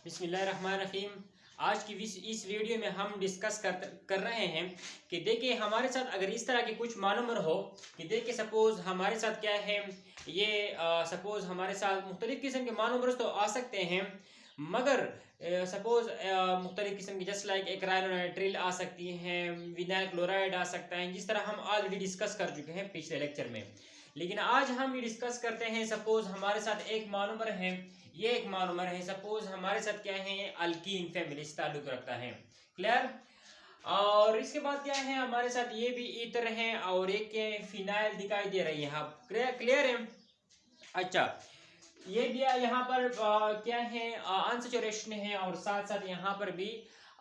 बिस्मिल्लाहिर्रहमानिर्रहीम। आज की इस वीडियो में हम डिस्कस कर रहे हैं कि देखिए हमारे साथ अगर इस तरह की कुछ मालूम हो कि देखिए सपोज़ हमारे साथ क्या है ये सपोज़ हमारे साथ मुख्तलिफ़ किस्म के मालूम तो आ सकते हैं, मगर सपोज़ मुख्तलिफ़ किस्म की जस्ट लाइक एक रायनोनाइट्रिल आ सकती हैं, विनाइल क्लोराइड आ सकता है, जिस तरह हम ऑलरेडी डिस्कस कर चुके हैं पिछले लेक्चर में। लेकिन आज हम ये डिस्कस करते हैं सपोज़ हमारे साथ एक मानोमर है, ये एक मानोमर है, सपोज हमारे साथ क्या है अल्कीन फैमिली से ताल्लुक रखता है। क्लियर। और इसके बाद क्या है हमारे साथ ये भी ईथर है और एक क्या है फिनाइल दिखाई दे रही है। आप क्लियर है। अच्छा, ये दिया यहाँ पर क्या है अनसेचुरेशन है और साथ साथ यहाँ पर भी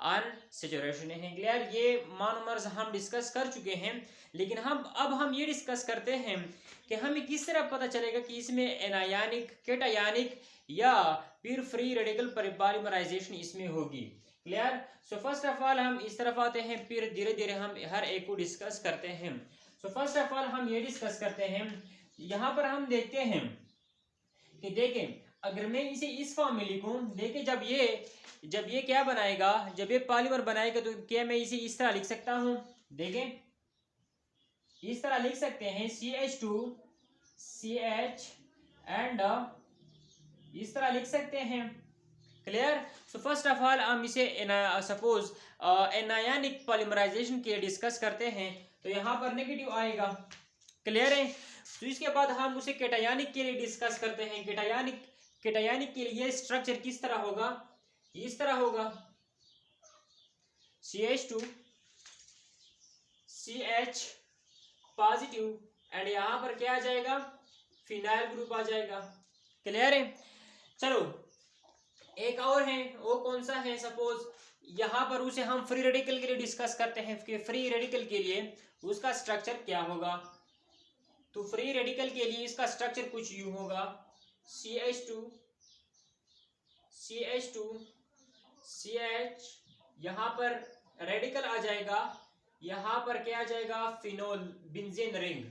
अनसेचुरेशन है। क्लियर। ये मोनोमर्स हम डिस्कस कर चुके हैं, लेकिन हम ये डिस्कस करते हैं कि हमें किस तरह पता चलेगा कि इसमें एनायनिक, केटायनिक या फिर फ्री रेडिकल पॉलीमराइजेशन इसमें होगी। Clear. So first of all हम इस तरफ आते हैं, फिर धीरे धीरे हम हर एक को डिस्कस करते हैं। सो फर्स्ट ऑफ ऑल हम ये डिस्कस करते हैं, यहाँ पर हम देखते हैं कि देखें अगर मैं इसे इस फॉर्म में लिखूं, देखें जब ये क्या बनाएगा, जब ये पॉलीमर बनाएगा तो क्या मैं इसे इस तरह लिख सकता हूं। देखें इस तरह लिख सकते हैं CH2 CH एंड इस तरह लिख सकते हैं। Clear. So first of all हम इसे सपोज एनायनिक पॉलीमराइजेशन के डिस्कस करते हैं, तो यहाँ पर नेगेटिव आएगा। क्लियर है। तो इसके बाद हम उसे केटायनिक के लिए डिस्कस करते हैं। केटायनिक के लिए स्ट्रक्चर किस तरह होगा, इस तरह होगा CH2 CH पॉजिटिव एंड यहाँ पर क्या आ जाएगा, फिनाइल ग्रुप आ जाएगा। क्लियर है। चलो एक और है, वो कौन सा है, सपोज यहाँ पर उसे हम फ्री रेडिकल के लिए डिस्कस करते हैं कि फ्री रेडिकल के लिए उसका स्ट्रक्चर क्या होगा। तो फ्री रेडिकल के लिए इसका स्ट्रक्चर कुछ यूं होगा CH2 CH, यहाँ पर रेडिकल आ जाएगा, यहाँ पर क्या आ जाएगा, फिनोल बेंजीन रिंग।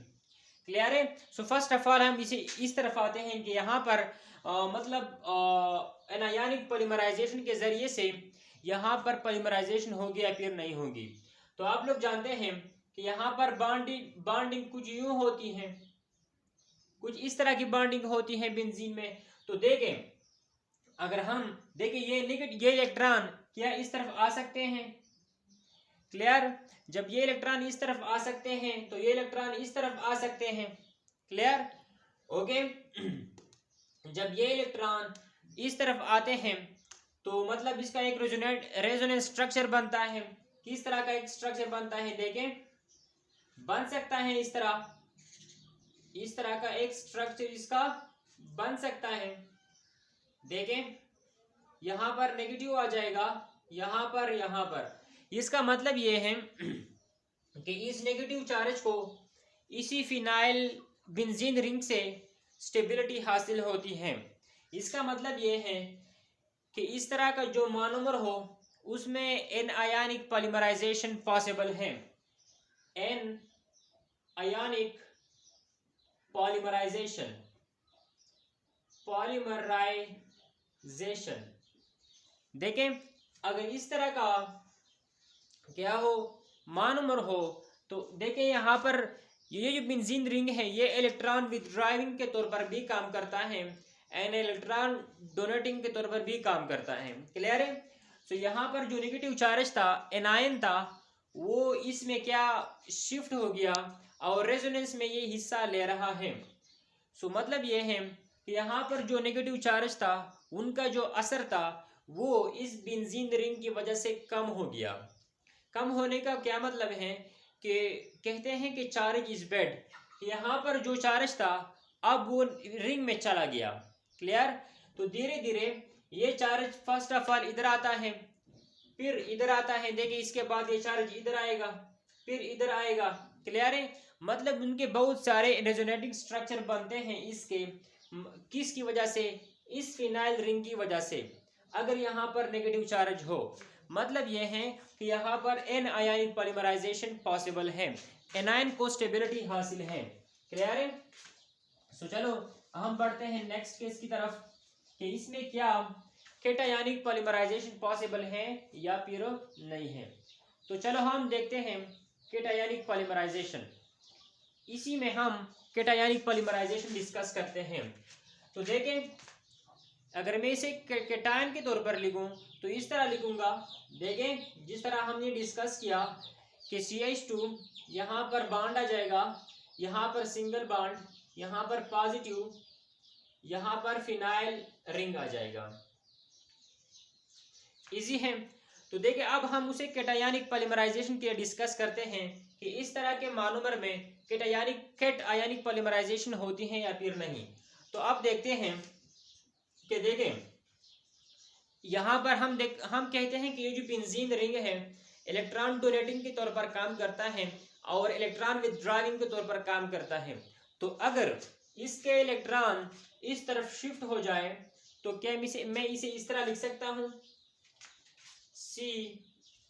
क्लियर है। सो फर्स्ट ऑफ ऑल हम इसे इस तरफ आते हैं कि यहाँ पर मतलब एनायनिक पॉलीमराइजेशन के जरिए से यहाँ पर पॉलीमराइजेशन होगी या फिर नहीं होगी। तो आप लोग जानते हैं कि यहाँ पर बॉन्डिंग कुछ यूं होती है, कुछ इस तरह की बॉन्डिंग होती है बेंजीन में। तो देखें अगर हम देखें ये इलेक्ट्रॉन क्या इस तरफ आ सकते हैं। क्लियर। जब ये इलेक्ट्रॉन इस तरफ आ सकते हैं तो ये इलेक्ट्रॉन इस तरफ आ सकते हैं। क्लियर। ओके। जब ये इलेक्ट्रॉन इस तरफ आते हैं तो मतलब इसका एक रेजोनेंस स्ट्रक्चर बनता है। किस तरह का एक स्ट्रक्चर बनता है, देखें बन सकता है इस तरह का एक स्ट्रक्चर इसका बन सकता है। देखें यहां पर नेगेटिव आ जाएगा, यहां पर इसका मतलब ये है कि इस नेगेटिव चार्ज को इसी फिनाइल बेंजीन रिंग से स्टेबिलिटी हासिल होती है। इसका मतलब ये है कि इस तरह का जो मोनोमर हो उसमें एन आयनिक पॉलीमराइजेशन पॉसिबल है। एन आयनिक पॉलीमराइजेशन देखें अगर इस तरह का क्या हो मोनोमर हो तो देखें यहाँ पर ये जो बेंजीन रिंग है ये इलेक्ट्रॉन विथड्राइविंग के तौर पर भी काम करता है एंड इलेक्ट्रॉन डोनेटिंग के तौर पर भी काम करता है। क्लियर है। तो यहाँ पर जो नेगेटिव चार्ज था, एनायन था, वो इसमें क्या शिफ्ट हो गया और रेजोनेंस में ये हिस्सा ले रहा है। सो मतलब ये है कि यहाँ पर जो नेगेटिव चार्ज था उनका जो असर था वो इस बेंजीन रिंग की वजह से कम हो गया। कम होने का क्या मतलब है कि कहते हैं कि चार्ज इज बेड, यहाँ पर जो चार्ज था अब वो रिंग में चला गया। क्लियर। तो धीरे धीरे ये चार्ज फर्स्ट ऑफ ऑल इधर आता है, फिर इधर आता है, देखिए इसके बाद ये चार्ज इधर आएगा, फिर इधर आएगा। क्लियर है। मतलब उनके बहुत सारे रेजोनेटिंग स्ट्रक्चर बनते हैं इसके, किसकी वजह से, इस फिनाइल रिंग की वजह से। अगर यहाँ पर नेगेटिव चार्ज हो मतलब यह है कि यहाँ पर एन आयनिक पॉलीमराइजेशन पॉसिबल है, एनायन को स्टेबिलिटी हासिल है। क्लियर है। सो चलो हम बढ़ते हैं नेक्स्ट केस की तरफ कि इसमें क्या कैटायनिक पॉलीमराइजेशन पॉसिबल है या फिर नहीं है। तो चलो हम देखते हैं कैटायनिक पॉलीमराइजेशन। इसी में हम कैटायनिक पॉलीमराइजेशन डिस्कस करते हैं। तो देखें, अगर मैं इसे कैटायन के तौर पर लिखूं तो इस तरह लिखूंगा। देखें, जिस तरह हमने डिस्कस किया कि CH2 यहाँ पर बॉन्ड आ जाएगा, यहाँ पर सिंगल बॉन्ड, यहाँ पर पॉजिटिव, यहाँ पर फिनाइल रिंग आ जाएगा। इजी है। तो देखिए, अब हम उसे कैटायनिक पॉलीमराइजेशन के लिए डिस्कस करते हैं कि इस तरह के मोनोमर में कैट आयनिक पॉलीमराइजेशन होती है या फिर नहीं। तो अब देखते हैं कि देखें, यहाँ पर हम कहते हैं कि ये जो बेंजीन रिंग है इलेक्ट्रॉन डोनेटिंग के तौर पर काम करता है और इलेक्ट्रॉन विथड्रॉइंग के तौर पर काम करता है। तो अगर इसके इलेक्ट्रॉन इस तरफ शिफ्ट हो जाए तो क्या मैं इसे इस तरह लिख सकता हूँ,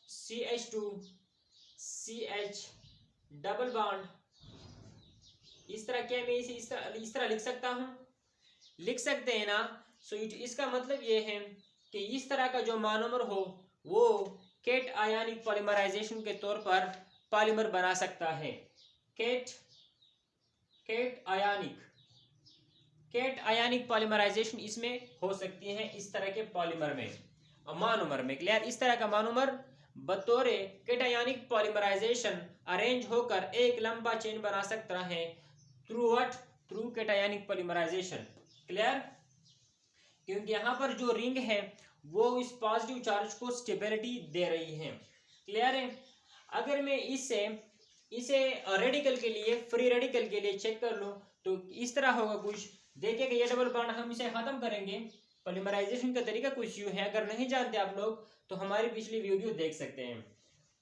CH2 CH डबल बॉन्ड, इस तरह क्या मैं इसे इस तरह लिख सकता हूँ? लिख सकते हैं ना। सो इसका मतलब ये है कि इस तरह का जो मोनोमर हो वो कैट आयनिक पॉलीमराइजेशन के तौर पर पॉलीमर बना सकता है। कैट आयनिक पॉलीमराइजेशन इसमें हो सकती है इस तरह के पॉलीमर में, मोनोमर में। क्लियर? इस तरह का मोनोमर बतौर कैटायनिक पॉलीमराइजेशन अरेंज होकर एक लंबा चेन बना सकता है थ्रू कैटायनिक पॉलीमराइजेशन। क्लियर? क्योंकि यहाँ पर जो रिंग है वो इस पॉजिटिव चार्ज को स्टेबिलिटी दे रही है। क्लियर है? अगर मैं इसे रेडिकल के लिए, फ्री रेडिकल के लिए चेक कर लूँ तो इस तरह होगा कुछ। देखिए कि ये डबल बॉन्ड हम इसे खत्म करेंगे। पॉलीमराइजेशन का तरीका कुछ यूं है, अगर नहीं जानते आप लोग तो हमारी पिछली वीडियो देख सकते हैं।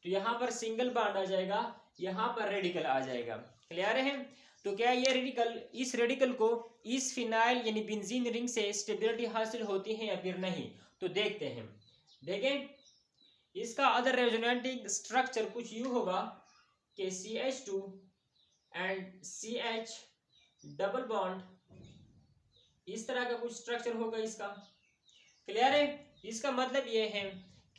तो यहाँ पर सिंगल बॉन्ड आ जाएगा, यहाँ पर रेडिकल आ जाएगा। क्लियर है? तो क्या ये रेडिकल, इस रेडिकल को इस फिनाइल यानी बेंजीन रिंग से स्टेबिलिटी हासिल होती है या फिर नहीं? तो देखते हैं। देखें, इसका अदर रेजोनेटिंग स्ट्रक्चर कुछ यूं होगा कि CH2 and CH double bond, इस तरह का कुछ स्ट्रक्चर होगा इसका। क्लियर है? इसका मतलब ये है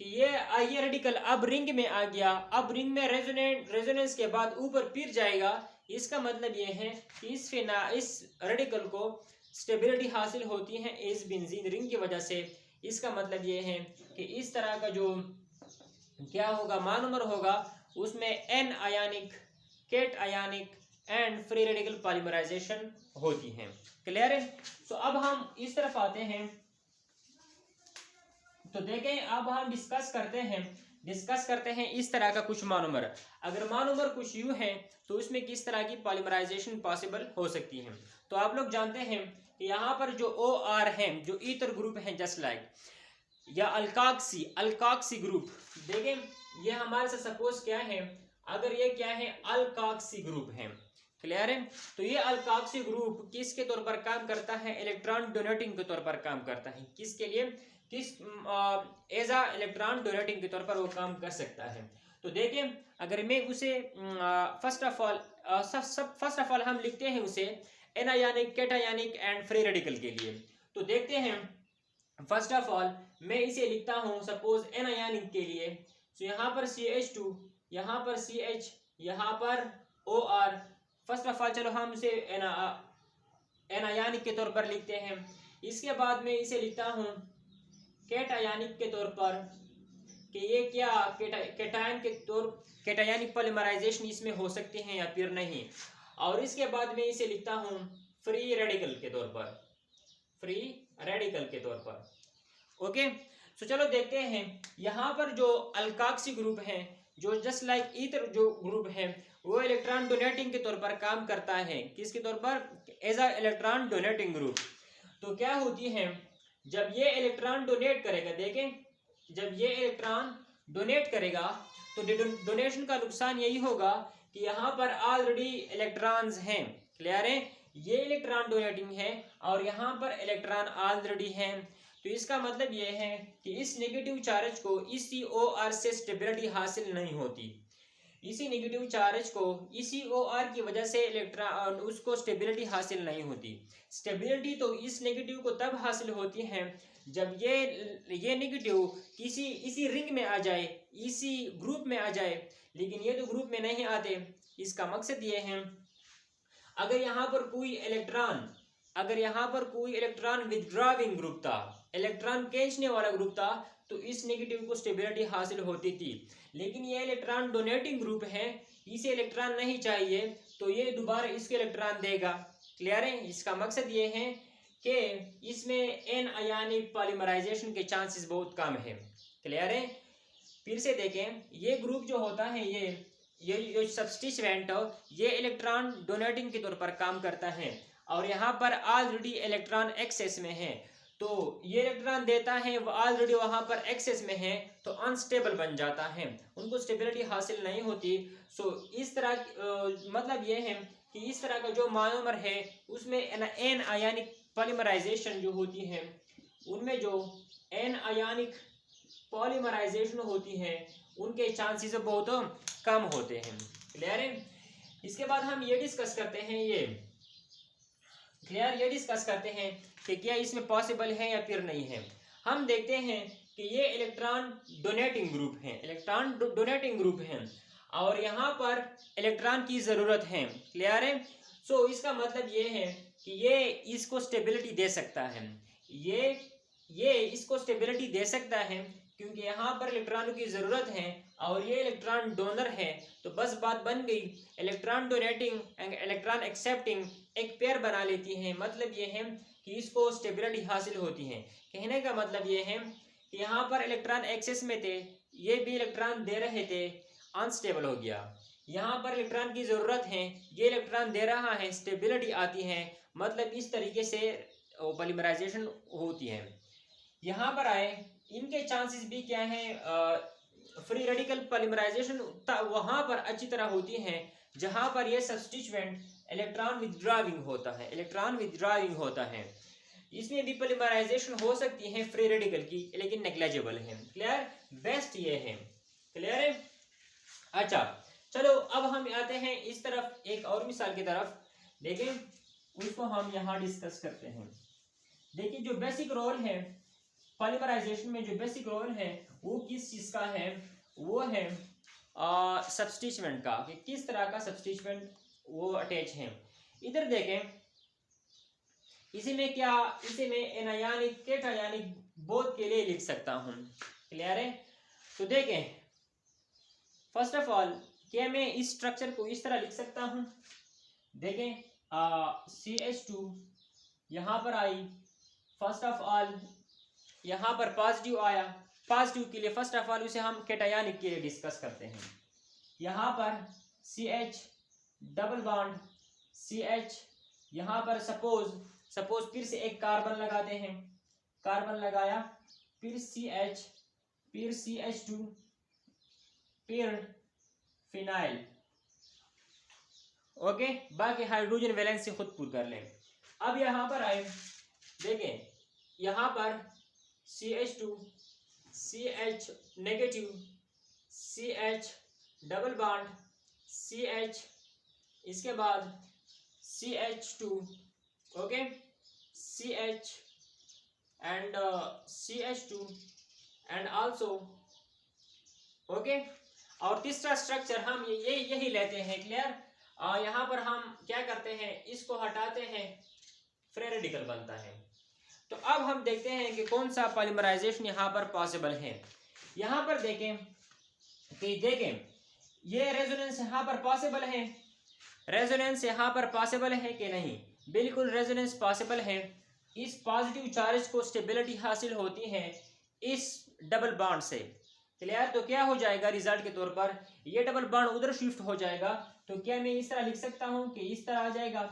कि ये रेडिकल अब रिंग में आ गया, अब रिंग में रेजोनेंस के बाद ऊपर फिर जाएगा। इसका मतलब ये है कि इस रेडिकल को स्टेबिलिटी हासिल होती है इस बेंजीन रिंग की वजह से। इसका मतलब ये है कि इस तरह का जो क्या होगा, मोनोमर होगा, उसमें anionic, cationic and free radical polymerisation होती है। क्लियर है? तो अब हम इस तरफ आते हैं। तो देखें, अब हम डिस्कस करते हैं इस तरह का कुछ मोनोमर। अगर मोनोमर कुछ यूं है तो उसमें किस तरह की पॉलीमराइजेशन पॉसिबल हो सकती है। तो आप लोग जानते हैं कि यहाँ पर जो OR है, जो ईथर ग्रुप है, जस्ट लाइक, या अल्काक्सी ग्रुप। देखें, ये हमारे से सपोज क्या है, अगर ये क्या है, अल्काक्सी ग्रुप है। क्लियर है? तो ये अल्काक्सी ग्रुप किसके तौर पर काम करता है? इलेक्ट्रॉन डोनेटिंग के तौर पर काम करता है। किसके लिए? एज अ इलेक्ट्रॉन डोनेटिंग के तौर पर वो काम कर सकता है। तो देखें, अगर मैं उसे फर्स्ट ऑफ ऑल हम लिखते हैं उसे anionic, cationic and free radical के लिए। तो देखते हैं, फर्स्ट ऑफ ऑल मैं इसे लिखता हूं सपोज एनायनिक के लिए। तो यहाँ पर CH2, यहाँ पर CH, यहाँ पर OR। फर्स्ट ऑफ ऑल चलो हम इसे एनायनिक के तौर पर लिखते हैं। इसके बाद मैं इसे लिखता हूँ कैटायनिक के तौर पर कि ये क्या कैटायनिक पॉलीमराइजेशन इसमें हो सकती है या फिर नहीं। और इसके बाद मैं इसे लिखता हूँ फ्री रेडिकल के तौर पर। ओके, तो चलो देखते हैं। यहाँ पर जो अल्काक्सी ग्रुप है, जो जस्ट लाइक ईथर जो ग्रुप है, वो इलेक्ट्रॉन डोनेटिंग के तौर पर काम करता है। किसके तौर पर? As a electron donating group. तो क्या होती है, जब ये इलेक्ट्रॉन डोनेट करेगा, देखें, जब ये इलेक्ट्रॉन डोनेट करेगा तो डोनेशन का नुकसान यही होगा कि यहाँ पर ऑलरेडी इलेक्ट्रॉन्स हैं। क्लियर है? ये इलेक्ट्रॉन डोनेटिंग है और यहाँ पर इलेक्ट्रॉन ऑलरेडी हैं। तो इसका मतलब ये है कि इस नेगेटिव चार्ज को इसी OR से स्टेबिलिटी हासिल नहीं होती। इसी नेगेटिव चार्ज को इसी OR की वजह से इलेक्ट्रॉन उसको स्टेबिलिटी हासिल नहीं होती। स्टेबिलिटी तो इस नेगेटिव को तब हासिल होती है जब ये नेगेटिव किसी इसी रिंग में आ जाए, इसी ग्रुप में आ जाए, लेकिन ये तो ग्रुप में नहीं आते। इसका मकसद ये है अगर यहाँ पर कोई इलेक्ट्रॉन विथड्रॉविंग ग्रुप था, इलेक्ट्रॉन खींचने वाला ग्रुप था, तो इस नेगेटिव को स्टेबिलिटी हासिल होती थी। लेकिन ये इलेक्ट्रॉन डोनेटिंग ग्रुप है, इसे इलेक्ट्रॉन नहीं चाहिए, तो ये दोबारा इसके इलेक्ट्रॉन देगा। क्लियर है? इसका मकसद ये है कि इसमें एन आयनिक पॉलीमराइजेशन के चांसेस बहुत कम है। क्लियर है? फिर से देखें, ये ग्रुप जो होता है, ये सब्स्टिट्यूएंट ये इलेक्ट्रॉन डोनेटिंग के तौर पर काम करता है, और यहाँ पर ऑलरेडी इलेक्ट्रॉन एक्सेस में है, तो ये इलेक्ट्रॉन देता है, वो ऑलरेडी वहाँ पर एक्सेस में है, तो अनस्टेबल बन जाता है, उनको स्टेबिलिटी हासिल नहीं होती। सो इस तरह मतलब ये है कि इस तरह का जो मोनोमर है उसमें एन आयनिक पॉलीमराइजेशन जो होती है, उनमें जो एन आयनिक पॉलीमराइजेशन होती है उनके चांसेस बहुत कम होते हैं। क्लियर है? इसके बाद हम ये डिस्कस करते हैं ये डिस्कस करते हैं कि क्या इसमें पॉसिबल है या फिर नहीं है। हम देखते हैं कि ये इलेक्ट्रॉन डोनेटिंग ग्रुप है और यहाँ पर इलेक्ट्रॉन की ज़रूरत है। क्लियर है? सो इसका मतलब ये है कि ये इसको स्टेबिलिटी दे सकता है, ये इसको स्टेबिलिटी दे सकता है, क्योंकि यहाँ पर इलेक्ट्रॉनों की ज़रूरत है और ये इलेक्ट्रॉन डोनर है, तो बस बात बन गई। Electron donating and electron accepting एक पेयर बना लेती हैं। मतलब ये है कि इसको स्टेबिलिटी हासिल होती है। कहने का मतलब ये है कि यहाँ पर इलेक्ट्रॉन एक्सेस में थे, ये भी इलेक्ट्रॉन दे रहे थे, अनस्टेबल हो गया। यहाँ पर इलेक्ट्रॉन की ज़रूरत है, ये इलेक्ट्रॉन दे रहा है, स्टेबिलिटी आती है। मतलब इस तरीके से पॉलीमराइजेशन होती है। यहाँ पर आए, इनके चांसेस भी क्या है, फ्री रेडिकल पॉलीमराइजेशन वहाँ पर अच्छी तरह होती है जहाँ पर ये सब्स्टिट्यूएंट इलेक्ट्रॉन विथड्रॉइंग होता है। इसमें भी पॉलीमराइजेशन हो सकती है फ्री रेडिकल की, लेकिन नेग्लिजिबल है। क्लियर? बेस्ट ये है। क्लियर है? अच्छा, चलो अब हम आते हैं इस तरफ, एक और मिसाल की तरफ। देखें, उसको हम यहाँ डिस्कस करते हैं। देखिए, जो बेसिक रोल है पॉलीमराइजेशन में, जो बेसिक रोल है वो किस चीज़ का है, वो है सब्स्टिट्यूएंट का, कि किस तरह का सब्स्टिट्यूएंट वो अटैच है। इधर देखें, इसी में एनायनिक कैटायनिक बोथ के लिए लिख सकता हूँ। क्लियर है? तो देखें, फर्स्ट ऑफ ऑल क्या मैं इस स्ट्रक्चर को इस तरह लिख सकता हूँ। देखें, CH2 यहाँ पर आई, फर्स्ट ऑफ ऑल यहाँ पर पॉजिटिव आया। पॉजिटिव के लिए फर्स्ट ऑफ ऑल उसे हम कैटायनिक के लिए डिस्कस करते हैं। यहाँ पर CH डबल बॉन्ड CH, यहाँ पर सपोज फिर से एक कार्बन लगाते हैं, कार्बन लगाया, फिर CH, फिर CH2, फिर फिनाइल। ओके, बाकी हाइड्रोजन वैलेंस से खुद पूर कर लें। अब यहाँ पर आए, देखें, यहाँ पर CH2, CH negative, CH double bond CH, इसके बाद CH2, okay, CH and CH2 and also, okay. और तीसरा स्ट्रक्चर हम यही लेते हैं। क्लियर? यहाँ पर हम क्या करते हैं, इसको हटाते हैं, फ्री रेडिकल बनता है। तो अब हम देखते हैं कि कौन सा पॉलीमराइजेशन यहाँ पर पॉसिबल है। यहाँ पर देखें ये रेजोनेंस यहाँ पर पॉसिबल है। रेजोनेंस यहाँ पर पॉसिबल है कि नहीं? बिल्कुल रेजोनेंस पॉसिबल है। इस पॉजिटिव चार्ज को स्टेबिलिटी हासिल होती है इस डबल बॉन्ड से। क्लियर? तो क्या हो जाएगा रिजल्ट के तौर पर, ये डबल बॉन्ड उधर शिफ्ट हो जाएगा। तो क्या मैं इस तरह लिख सकता हूँ कि इस तरह आ जाएगा।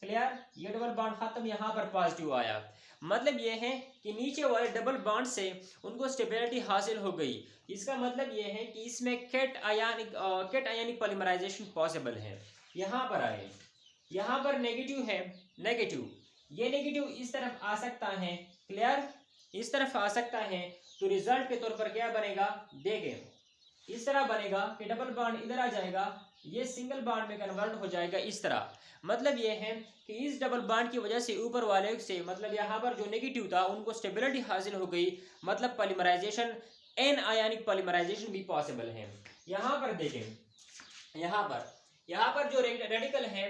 क्लियर? ये डबल बॉन्ड खत्म, यहाँ पर पॉजिटिव आया। मतलब ये है कि नीचे वाले डबल बॉन्ड से उनको स्टेबिलिटी हासिल हो गई। इसका मतलब ये है कि इसमें कैट आयनिक पॉलीमराइजेशन पॉसिबल है। यहाँ पर आए, यहाँ पर नेगेटिव है, नेगेटिव, ये नेगेटिव इस तरफ आ सकता है। क्लियर? इस तरफ आ सकता है। तो रिजल्ट के तौर पर क्या बनेगा, देखें, इस तरह बनेगा कि डबल बॉन्ड इधर आ जाएगा, ये सिंगल बॉन्ड में कन्वर्ट हो जाएगा इस तरह। मतलब ये है कि इस डबल बॉन्ड की वजह से ऊपर वाले से मतलब यहाँ पर जो नेगेटिव था उनको स्टेबिलिटी हासिल हो गई, मतलब पॉलीमराइजेशन, एन आयनिक पॉलीमराइजेशन भी पॉसिबल है। यहाँ पर देखें, यहाँ पर जो रेडिकल है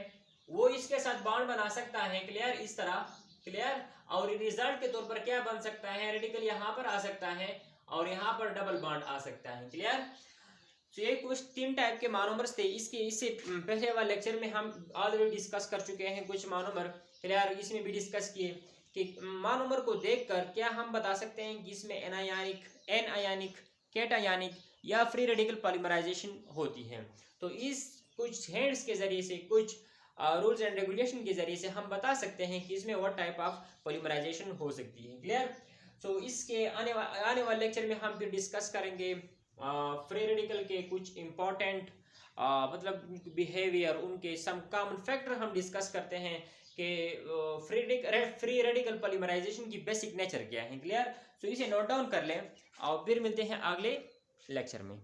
वो इसके साथ बॉन्ड बना सकता है, क्लियर, इस तरह, क्लियर। और रिजल्ट के तौर पर क्या बन सकता है, रेडिकल यहाँ पर आ सकता है और यहाँ पर डबल बॉन्ड आ सकता है, क्लियर। तो ये कुछ 3 टाइप के मोनोमर्स थे। इससे पहले वाले लेक्चर में हम ऑलरेडी डिस्कस कर चुके हैं कुछ मोनोमर, क्लियर। इसमें भी डिस्कस किए कि मोनोमर को देखकर क्या हम बता सकते हैं कि इसमें एन आयनिक, कैटायनिक या फ्री रेडिकल पॉलीमराइजेशन होती है। तो इस कुछ हैंड्स के जरिए से, कुछ रूल्स एंड रेगुलेशन के जरिए से हम बता सकते हैं कि इसमें व्हाट टाइप ऑफ पॉलीमराइजेशन हो सकती है, क्लियर। सो इसके आने वाले लेक्चर में हम फिर डिस्कस करेंगे फ्री रेडिकल के कुछ इंपॉर्टेंट मतलब बिहेवियर, उनके सम कॉमन फैक्टर हम डिस्कस करते हैं कि फ्री रेडिकल पॉलीमराइजेशन की बेसिक नेचर क्या है, क्लियर। सो इसे नोट डाउन कर लें और फिर मिलते हैं अगले लेक्चर में।